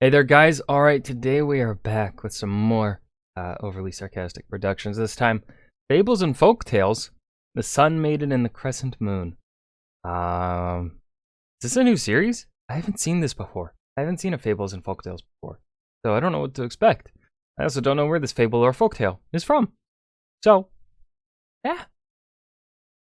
Hey there, guys. Alright, today we are back with some more overly sarcastic productions. This time, Fables and Folktales, The Sun, Maiden, and the Crescent Moon. Is this a new series? I haven't seen this before. I haven't seen a Fables and Folktales before, so I don't know what to expect. I also don't know where this fable or folktale is from. So, yeah.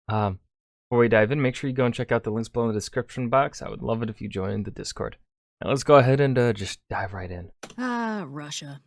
Before we dive in, make sure you go and check out the links below in the description box. I would love it if you joined the Discord. Now let's go ahead and just dive right in. Russia.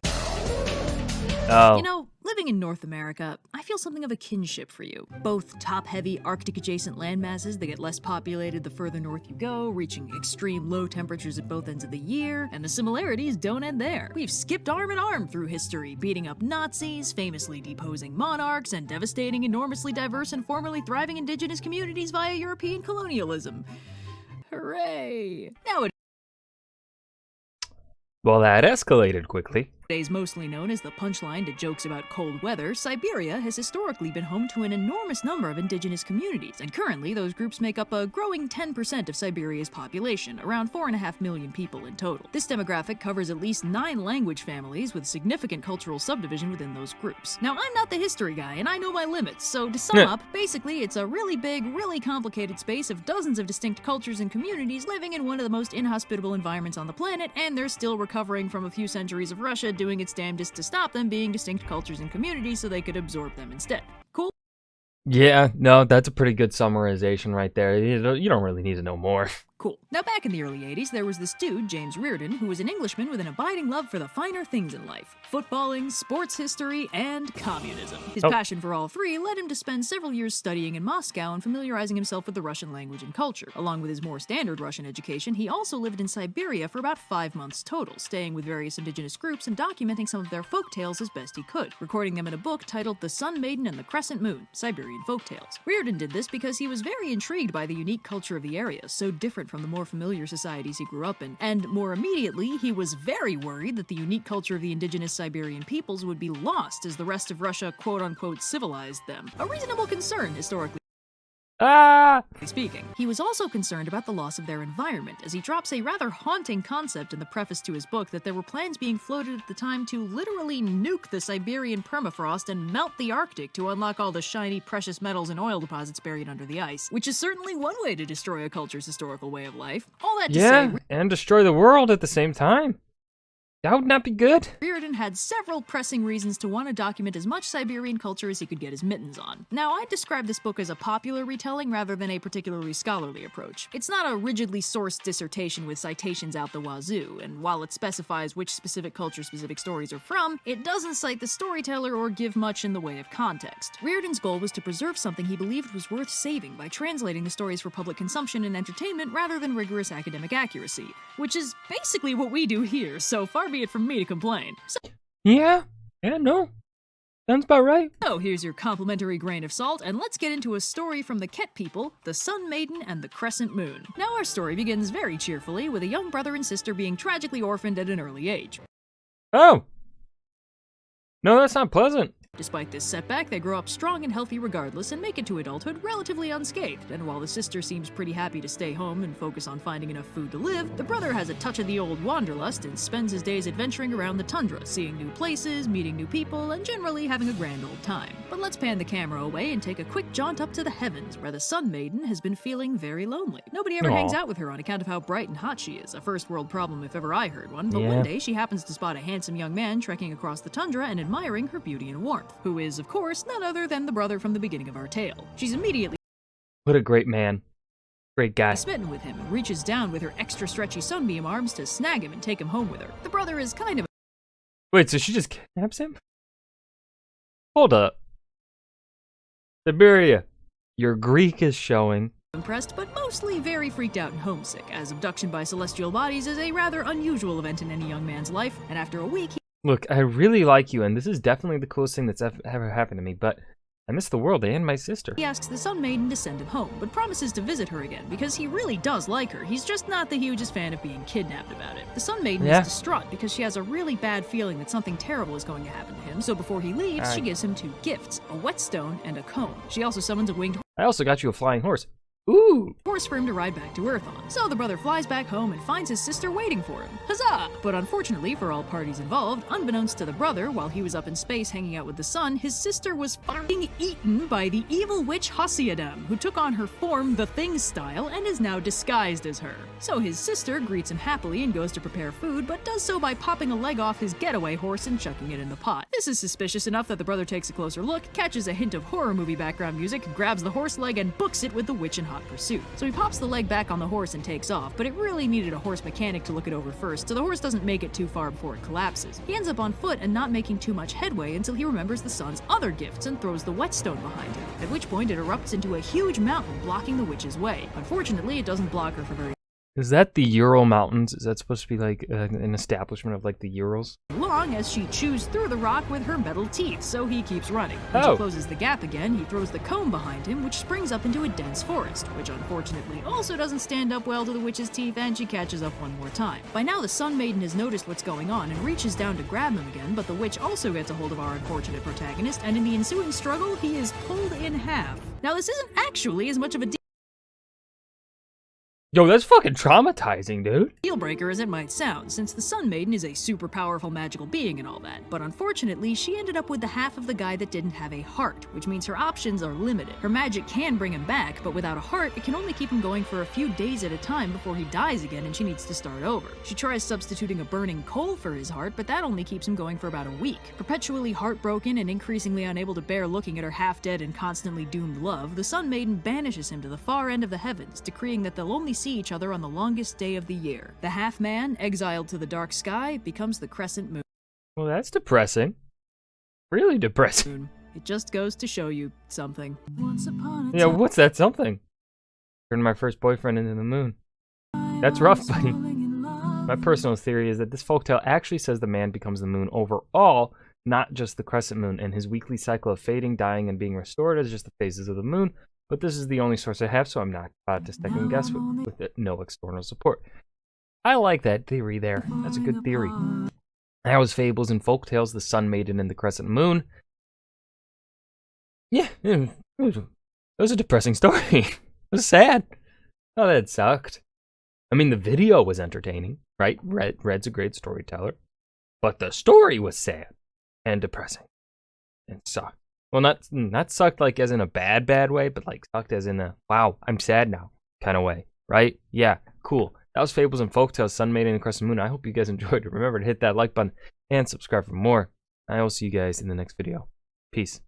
Oh. You know, living in North America, I feel something of a kinship for you. Both top-heavy Arctic-adjacent landmasses that get less populated the further north you go, reaching extreme low temperatures at both ends of the year, and the similarities don't end there. We've skipped arm in arm through history, beating up Nazis, famously deposing monarchs, and devastating enormously diverse and formerly thriving indigenous communities via European colonialism. Hooray! Well, that escalated quickly. Nowadays mostly known as the punchline to jokes about cold weather, Siberia has historically been home to an enormous number of indigenous communities, and currently those groups make up a growing 10% of Siberia's population, around 4.5 million people in total. This demographic covers at least 9 language families with significant cultural subdivision within those groups. Now, I'm not the history guy, and I know my limits, so to sum up, basically it's a really big, really complicated space of dozens of distinct cultures and communities living in one of the most inhospitable environments on the planet, and they're still recovering from a few centuries of Russia doing its damnedest to stop them being distinct cultures and communities so they could absorb them instead. Cool? Yeah, no, that's a pretty good summarization right there. You don't really need to know more. Cool. Now, back in the early 80s, there was this dude, James Reardon, who was an Englishman with an abiding love for the finer things in life. Footballing, sports history, and communism. His passion for all three led him to spend several years studying in Moscow and familiarizing himself with the Russian language and culture. Along with his more standard Russian education, he also lived in Siberia for about 5 months total, staying with various indigenous groups and documenting some of their folktales as best he could, recording them in a book titled The Sun, Maiden, and the Crescent Moon, Siberian Folktales. Reardon did this because he was very intrigued by the unique culture of the area, so different from the more familiar societies he grew up in, and more immediately, he was very worried that the unique culture of the indigenous Siberian peoples would be lost as the rest of Russia quote-unquote civilized them. A reasonable concern, historically speaking. He was also concerned about the loss of their environment, as he drops a rather haunting concept in the preface to his book that there were plans being floated at the time to literally nuke the Siberian permafrost and melt the Arctic to unlock all the shiny precious metals and oil deposits buried under the ice, which is certainly one way to destroy a culture's historical way of life. All that to say, and destroy the world at the same time. That would not be good. Reardon had several pressing reasons to want to document as much Siberian culture as he could get his mittens on. Now, I'd describe this book as a popular retelling rather than a particularly scholarly approach. It's not a rigidly sourced dissertation with citations out the wazoo, and while it specifies which specific culture-specific stories are from, it doesn't cite the storyteller or give much in the way of context. Reardon's goal was to preserve something he believed was worth saving by translating the stories for public consumption and entertainment rather than rigorous academic accuracy, which is basically what we do here, so far be it from me to complain. Yeah, no. Sounds about right. So here's your complimentary grain of salt, and let's get into a story from the Ket people, The Sun, Maiden, and the Crescent Moon. Now our story begins very cheerfully, with a young brother and sister being tragically orphaned at an early age. Oh! No, that's not pleasant. Despite this setback, they grow up strong and healthy regardless and make it to adulthood relatively unscathed, and while the sister seems pretty happy to stay home and focus on finding enough food to live, the brother has a touch of the old wanderlust and spends his days adventuring around the tundra, seeing new places, meeting new people, and generally having a grand old time. But let's pan the camera away and take a quick jaunt up to the heavens, where the Sun Maiden has been feeling very lonely. Nobody ever hangs out with her on account of how bright and hot she is, a first world problem if ever I heard one, but one day she happens to spot a handsome young man trekking across the tundra and admiring her beauty and warmth, who is, of course, none other than the brother from the beginning of our tale. She's immediately What a great man. Great guy. smitten with him and reaches down with her extra stretchy sunbeam arms to snag him and take him home with her. The brother is kind of Wait, so she just kidnaps him? Hold up. Siberia, your Greek is showing. impressed, but mostly very freaked out and homesick, as abduction by celestial bodies is a rather unusual event in any young man's life, and after a week, Look, I really like you, and this is definitely the coolest thing that's ever happened to me, but I miss the world and my sister. he asks the Sun Maiden to send him home, but promises to visit her again, because he really does like her. He's just not the hugest fan of being kidnapped about it. The Sun Maiden is distraught because she has a really bad feeling that something terrible is going to happen to him, so before he leaves, she gives him 2 gifts, a whetstone and a comb. She also summons a winged I also got you a flying horse. Ooh. horse for him to ride back to Earth on. So the brother flies back home and finds his sister waiting for him. Huzzah! But unfortunately for all parties involved, unbeknownst to the brother, while he was up in space hanging out with the sun, his sister was fucking eaten by the evil witch Hasiadam, who took on her form the Thing style and is now disguised as her. So his sister greets him happily and goes to prepare food, but does so by popping a leg off his getaway horse and chucking it in the pot. This is suspicious enough that the brother takes a closer look, catches a hint of horror movie background music, grabs the horse leg and books it with the witch in hot pursuit. So he pops the leg back on the horse and takes off, but it really needed a horse mechanic to look it over first, so the horse doesn't make it too far before it collapses. He ends up on foot and not making too much headway until he remembers the sun's other gifts and throws the whetstone behind him, at which point it erupts into a huge mountain blocking the witch's way. Unfortunately, it doesn't block her for very Is that the Ural Mountains? Is that supposed to be like an establishment of like the Urals? long as she chews through the rock with her metal teeth, so he keeps running. When she closes the gap again, he throws the comb behind him, which springs up into a dense forest, which unfortunately also doesn't stand up well to the witch's teeth, and she catches up one more time. By now, the Sun Maiden has noticed what's going on and reaches down to grab him again, but the witch also gets a hold of our unfortunate protagonist, and in the ensuing struggle, he is pulled in half. Now, this isn't actually as much of a Yo, that's fucking traumatizing, dude. deal breaker as it might sound, since the Sun Maiden is a super powerful magical being and all that. But unfortunately, she ended up with the half of the guy that didn't have a heart, which means her options are limited. Her magic can bring him back, but without a heart, it can only keep him going for a few days at a time before he dies again and she needs to start over. She tries substituting a burning coal for his heart, but that only keeps him going for about a week. Perpetually heartbroken and increasingly unable to bear looking at her half-dead and constantly doomed love, the Sun Maiden banishes him to the far end of the heavens, decreeing that they'll only see each other on the longest day of the year. The half-man, exiled to the dark sky, becomes the Crescent Moon. Well, that's depressing. Really depressing. It just goes to show you something. Once upon a Yeah, time, what's that something? Turned my first boyfriend into the moon. That's rough, buddy. My personal theory is that this folktale actually says the man becomes the moon overall, not just the crescent moon, and his weekly cycle of fading, dying, and being restored is just the phases of the moon. But this is the only source I have, so I'm not about to second guess with it, no external support. I like that theory there. That's a good theory. That was Fables and Folktales, the Sun Maiden and the Crescent Moon. Yeah, it was a depressing story. It was sad. Oh, that sucked. I mean, the video was entertaining, right? Red's a great storyteller. But the story was sad and depressing and sucked. Well, not sucked like as in a bad way, but like sucked as in a, wow, I'm sad now kind of way, right? Yeah, cool. That was Fables and Folktales, Sun Maiden and Crescent Moon. I hope you guys enjoyed it. Remember to hit that like button and subscribe for more. I will see you guys in the next video. Peace.